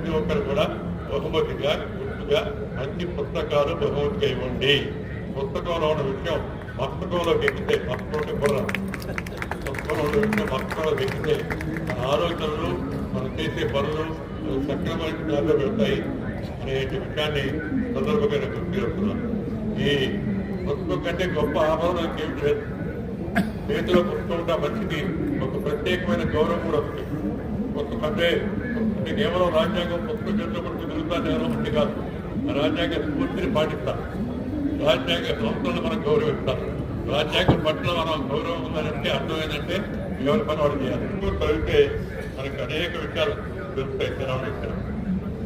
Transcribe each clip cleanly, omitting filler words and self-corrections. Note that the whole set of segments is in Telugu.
ప్రతి ఒక్కరు కూడా బహుమతిగా గుర్తుగా మంచి పుస్తకాలు బహుమతిగా ఇవ్వండి. పుస్తకంలో ఉన్న విషయం మస్తకంలోకి ఎక్కితే మస్తకంలో కూడా పుస్తకంలో ఉన్న విషయం మస్తకంలోకి ఎక్కితే మన ఆలోచనలు మనం చేసే పనులు సక్రమైన దారిలో పెడతాయి అనే విషయాన్ని సందర్భంగా నేను గుర్తు చేస్తున్నాను. ఈ పుస్తకం కంటే గొప్ప ఆభరణం ఏమి లేదు. చేతిలో పుస్తకం ఉన్న మనిషికి ఒక ప్రత్యేకమైన గౌరవం కూడా వస్తుంది. పుస్తకం అంటే కేవలం రాజ్యాంగం పుస్తకం చేతిలో పడుతూ తిరుగుతాను ఎవరో కాదు. రాజ్యాంగ స్ఫూర్తిని పాటిస్తాను. రాజ్యాంగ సంస్థలను మనం గౌరవిస్తాం. రాజ్యాంగం పట్ల మనం గౌరవం ఉందంటే అర్థం ఏంటంటే ఎవరి పని వాడు చేయాలి. చదివితే మనకు అనేక విషయాలు తెలుస్తాయి.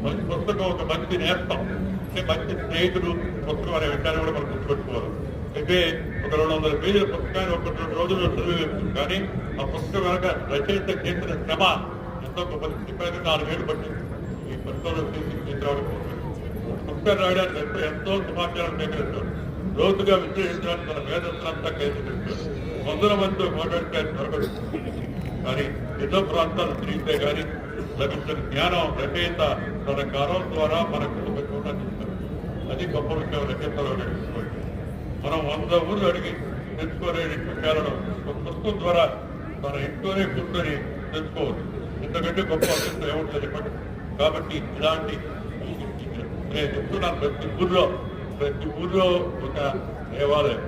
మంచి పుస్తకం ఒక మంచి నేస్తాం అంటే మంచి స్నేహితుడు పుస్తకం అనే విషయాన్ని కూడా మనం గుర్తుపెట్టుకోవాలి. అయితే ఒక 200 పేజీల పుస్తకాన్ని ఒక 2 రోజుల్లో చదివేస్తుంది. కానీ ఆ పుస్తకం వెనక రచయిత చేసిన శ్రమ ఎంతో గొప్పది. ఇప్పటికీ 4 ఏళ్ళు పట్టింది ఈ పుస్తకంలో పుస్తకం రాయడానికి ఎంతో సమాచారం సేకరిస్తాడు. లోతుగా విశ్లేషించడానికి తన మేధస్సులంతా కేంద్రీకరిస్తాడు. 100 మందితో మాట్లాడితే దొరకదు. కానీ ఎన్నో ప్రాంతాలు తిరిగితే కానీ లభించిన జ్ఞానం రచయిత తన కాలం ద్వారా మనకు ఒక చోట ఇస్తారు. అది గొప్ప విషయం రచయితలో నేర్చుకోండి. మనం 100 ఊళ్ళు అడిగి తెలుసుకోలేని విషయాలను ఒక పుస్తకం ద్వారా మన ఇంట్లోనే కూర్చొని తెలుసుకోవచ్చు. ఎందుకంటే గొప్ప అదృష్టం ఏముంటుంది చెప్పండి. కాబట్టి ఇలాంటి నేను చెప్తున్నాను, ప్రతి ఊర్లో ఒక దేవాలయం,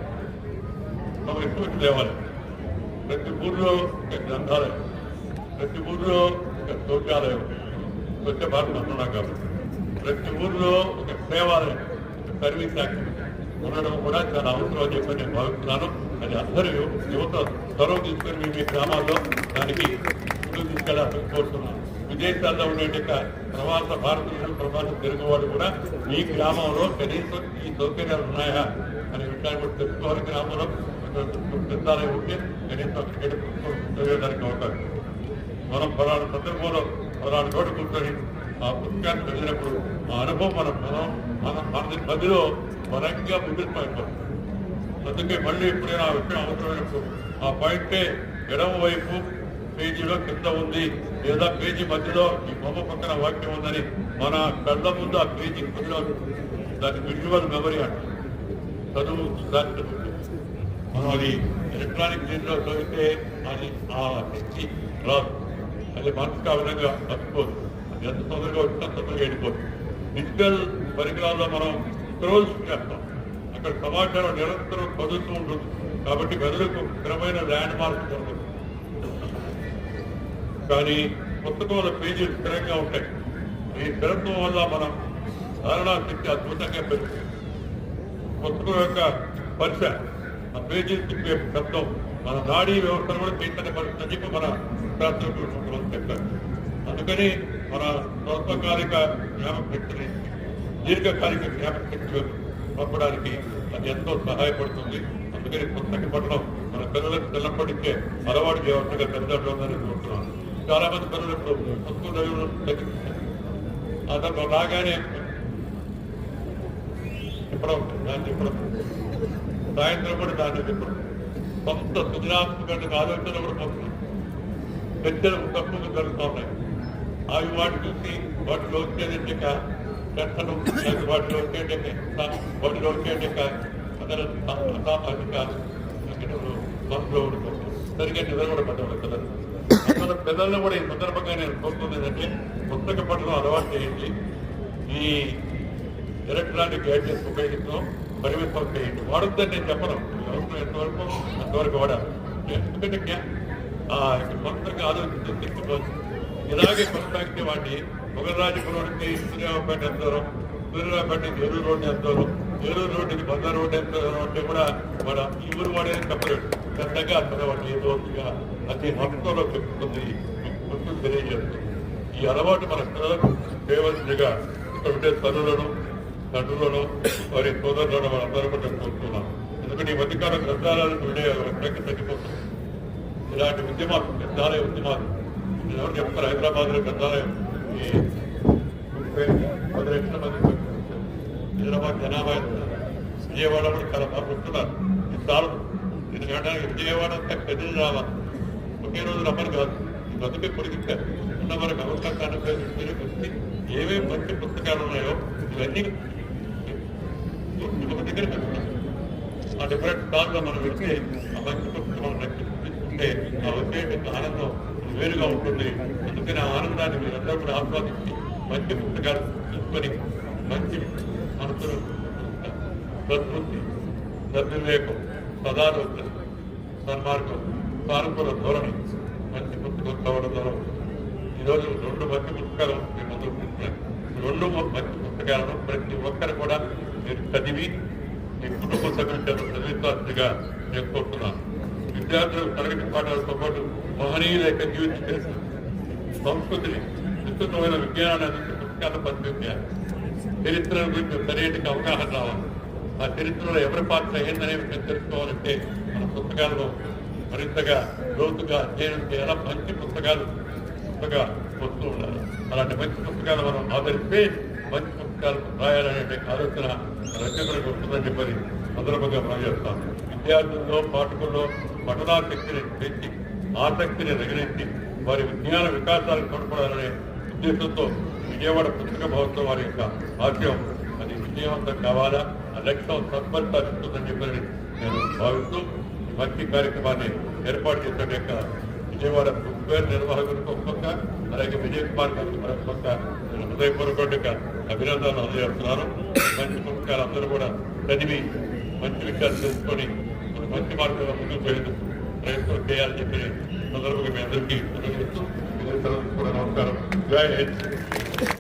ఒక ఎక్కువ దేవాలయం, ప్రతి ఊర్లో ఒక గ్రంథాలయం, ప్రతి ఊర్లో ఒక శౌచాలయం, స్వచ్ఛ భారత్ అంటున్నాం కాబట్టి ప్రతి ఊర్లో ఒక దేవాలయం, ఒక సర్వీస్ యాక్టివిటీ ఉండడం కూడా చాలా అవసరం అని చెప్పి నేను భావిస్తున్నాను. అది అందరూ యువత త్వరగా తీసుకొని మీ గ్రామాల్లో దానికి ముందుకు తీసుకెళ్ళాలని కోరుతున్నాను. విదేశాల్లో ఉండే ప్రవాస భారతీయులు ప్రవాస తెలుగు వాళ్ళు కూడా మీ గ్రామంలో కనీసం ఈ సౌకర్యాలు ఉన్నాయా అనే విషయాన్ని కూడా తెలుసుకోవాలి. గ్రామంలో గ్రంథాలయం ఉంటే కనీసం చదివేదానికి అవకాశం. మనం పలానా సందర్భంలో పలానా చోట కూర్చొని ఆ పుస్తకాన్ని చదివినప్పుడు ఆ అనుభవం మన మధ్యలో బలంగా ముద్రిపోయిపోతుంది. అందుకే మళ్ళీ ఎప్పుడైనా ఆ విషయం అవసరమైనప్పుడు ఆ పాయింటే ఎడమ వైపు పేజీలో కింద ఉంది లేదా పేజీ మధ్యలో ఈ బొమ్మ పక్కన వాక్యం ఉందని మన కళ్ళ ముందు ఆ పేజీ మధ్యలో దాని విజువల్ మెమరీ అంటే చదువు దాని మనం అది ఎలక్ట్రానిక్ దీంట్లో చదివితే అది ఆ శక్తి రాదు. అది మనసుకు ఆ విధంగా మర్చిపోదు. అది ఎంత తొందరగా వచ్చినా తొందరగా వెళ్ళిపోదు. డిజిటల్ పరికరాల్లో మనం స్క్రోల్స్ చేస్తాం. అక్కడ సమాచారం నిరంతరం కదులుతూ ఉంటుంది. కాబట్టి మెదడుకు స్థిరమైన ల్యాండ్ మార్క్ జరుగుతుంది. కానీ పుస్తకంలో పేజీలు స్థిరంగా ఉంటాయి. ఈ స్థిరత్వం వల్ల మనం ధారణా శక్తి అద్భుతంగా పెరుగుతుంది. పుస్తకం యొక్క స్పర్శ, ఆ పేజీలు తిప్పే శబ్దం మన నాడీ వ్యవస్థను కూడా చైతన్య పరుస్తుందని చెప్పి మన శాస్త్రజ్ఞులు చెప్పారు. అందుకని మన స్వల్పకాలిక జ్ఞాపకశక్తిని దీర్ఘకాలిక జ్ఞాపకశక్తి పంపడానికి అది ఎంతో సహాయపడుతుంది. అందుకని పుస్తక పఠనం మన పిల్లలకు చిన్నప్పటికే అలవాటు చేయవలసిగా పెద్దలని కోరుతున్నాను. చాలా మంది పిల్లలు ఇప్పుడు పుస్తకం చదువులు తగ్గిస్తారు. అతను రాగానే చెప్పడం దాన్ని చెప్పడం, సాయంత్రం కూడా దాన్ని చెప్పడం, కొంత సృజనాత్మక ఆలోచనలు కూడా పొందుతుంది. పెద్దలు తప్పులు జరుగుతూ ఉన్నాయి. అవి వాటి చూసి వాటిలో వచ్చేది చర్చలు, వాటిలో వచ్చేది అసామాజిక మనసులో ఉంటుంది. సరిగ్గా నిద్ర కూడా పడ్డవాళ్ళు పిల్లలు. మన పిల్లలను కూడా ఈ సందర్భంగా నేను కోరుతుంది ఏంటంటే పుస్తక పఠనం అలవాటు చేయండి. ఈ ఎలక్ట్రానిక్ గ్యాడ్జెట్స్ ఉపయోగించడం పరిమితం చేయండి. వాడొద్దని నేను చెప్పను. అవసరం ఎంతవరకు అంతవరకు వాడాలి. ఎందుకంటే మొత్తంగా ఆలోచించే తెచ్చుకోవచ్చు. ఇలాగే కొనసాగితే వాడిని మొగరాజపురం నుంచి సూర్యాపేట ఎంత దూరం, సూర్యాపేట నుంచి ఏలూరు రోడ్డు ఎంత దూరం, ఏలూరు రోడ్డు నుంచి బంగారు రోడ్డు ఎంత దూరం అంటే కూడా వాడు ఈ ఊరు వాడేది చెప్పలేడు. పెద్దగా అతను వాడిని ఏదో అది మొత్తంలో చెప్తుంది, గుర్తు తెలియజేస్తుంది. ఈ అలవాటు మన పిల్లలకు చేయవలసిందిగా ఇక్కడ ఉండే తల్లులను, తండ్రులను, వారి సోదరులను మనందరూ కూడా కోరుతున్నాం. ఎందుకంటే ఈ మధ్యకాలం గ్రంథాలయాలకు ఉండే సంఖ్య తగ్గిపోతుంది. ఇలాంటి ఉద్యమాలు, గ్రంథాలయ ఉద్యమాలు ఎవరు చెప్తారు? హైదరాబాద్లో గ్రంథాలయం ఈ 10 లక్షల మంది హైదరాబాద్ జనాభా విజయవాడ కూడా చాలా బాగా వస్తున్నారు. ఇది చాలు. ఎందుకంటే విజయవాడ అంతా పెద్దలు రావాలి. ఒకే రోజు రమ్మని కాదు. ఈ బతుకే పొడిగిస్తారు. అంతవరకు అవకాశాన్ని ఉపయోగించి ఏమేమి మంచి పుస్తకాలు ఉన్నాయో ఇవన్నీ ఒక దగ్గర పెట్టుకున్నాం. ఆ డిఫరెంట్ స్టాల్లో మనం వెళ్తే ఆ మంచి పుస్తకం నచ్చుకుంటే ఆ వచ్చే ఆనందం వేరుగా ఉంటుంది. అందుకని ఆ ఆనందాన్ని మీరందరూ కూడా ఆస్వాదించి మంచి పుస్తకాలు తీసుకొని మంచి మనసులు సద్బుద్ధి సద్వివేకం సదాలోచన సన్మార్గం సానుకూల ధోరణి మంచి పుస్తకం చదవడం ద్వారా ఈరోజు 2 మంచి పుస్తకాలు మీ ముందుకు తీసుకున్నాను. 2 మంచి పుస్తకాలను ప్రతి ఒక్కరు కూడా మీరు చదివి మీ కుటుంబ సభ్యులతో చదివించాల్సిందిగా నేను కోరుతున్నాను. విద్యార్థులు తరగతి పాఠాలతో పాటు మహనీయుల యొక్క జీవిత చరిత్ర సంస్కృతిని విస్తృతమైన విజ్ఞానాన్ని అందించే పుస్తకాలను పంపించారు. చరిత్ర గురించి సరైన అవగాహన రావాలి. ఆ చరిత్రలో ఎవరి పాత్ర ఏందనే విషయం తెలుసుకోవాలంటే మన పుస్తకాల్లో మరింతగా లోతుగా అధ్యయనం చేయాలా. మంచి పుస్తకాలు వస్తూ ఉండాలి. అలాంటి మంచి పుస్తకాలు మనం ఆదరిస్తే మంచి పుస్తకాలు రాయాలనే ఆలోచన రచయితలకు వస్తుందని చెప్పని సందర్భంగా మనం చేస్తాం. విద్యార్థుల్లో పాఠకుల్లో పఠనాశక్తిని పెంచి ఆసక్తిని రగిలించి వారి విజ్ఞాన వికాసాలకు తోడ్పడాలనే ఉద్దేశంతో విజయవాడ పుస్తక మహోత్సవం వారి యొక్క ఆశయం అది విజయవంతం కావాలా, ఆ లక్ష్యం సత్ఫలితాలిస్తుందని చెప్పని నేను భావిస్తూ మంచి కార్యక్రమాన్ని ఏర్పాటు చేసిన యొక్క విజయవాడ బుక్ ఫేర్ నిర్వాహకులకు ఒక పక్క, అలాగే విజయ్ కుమార్ గారికి మరొక పక్క నేను హృదయపూర్వక అభినందనలు అందజేస్తున్నాను. మంచి పుస్తకాలు అందరూ కూడా చదివి మంచి విషయాలు తెలుసుకొని మంచి మార్గంలో ముందుకు పోయేందుకు ప్రయత్నం చేయాలని చెప్పి సందర్భంగా మీ అందరికీ కూడా నమస్కారం. జై హింద్.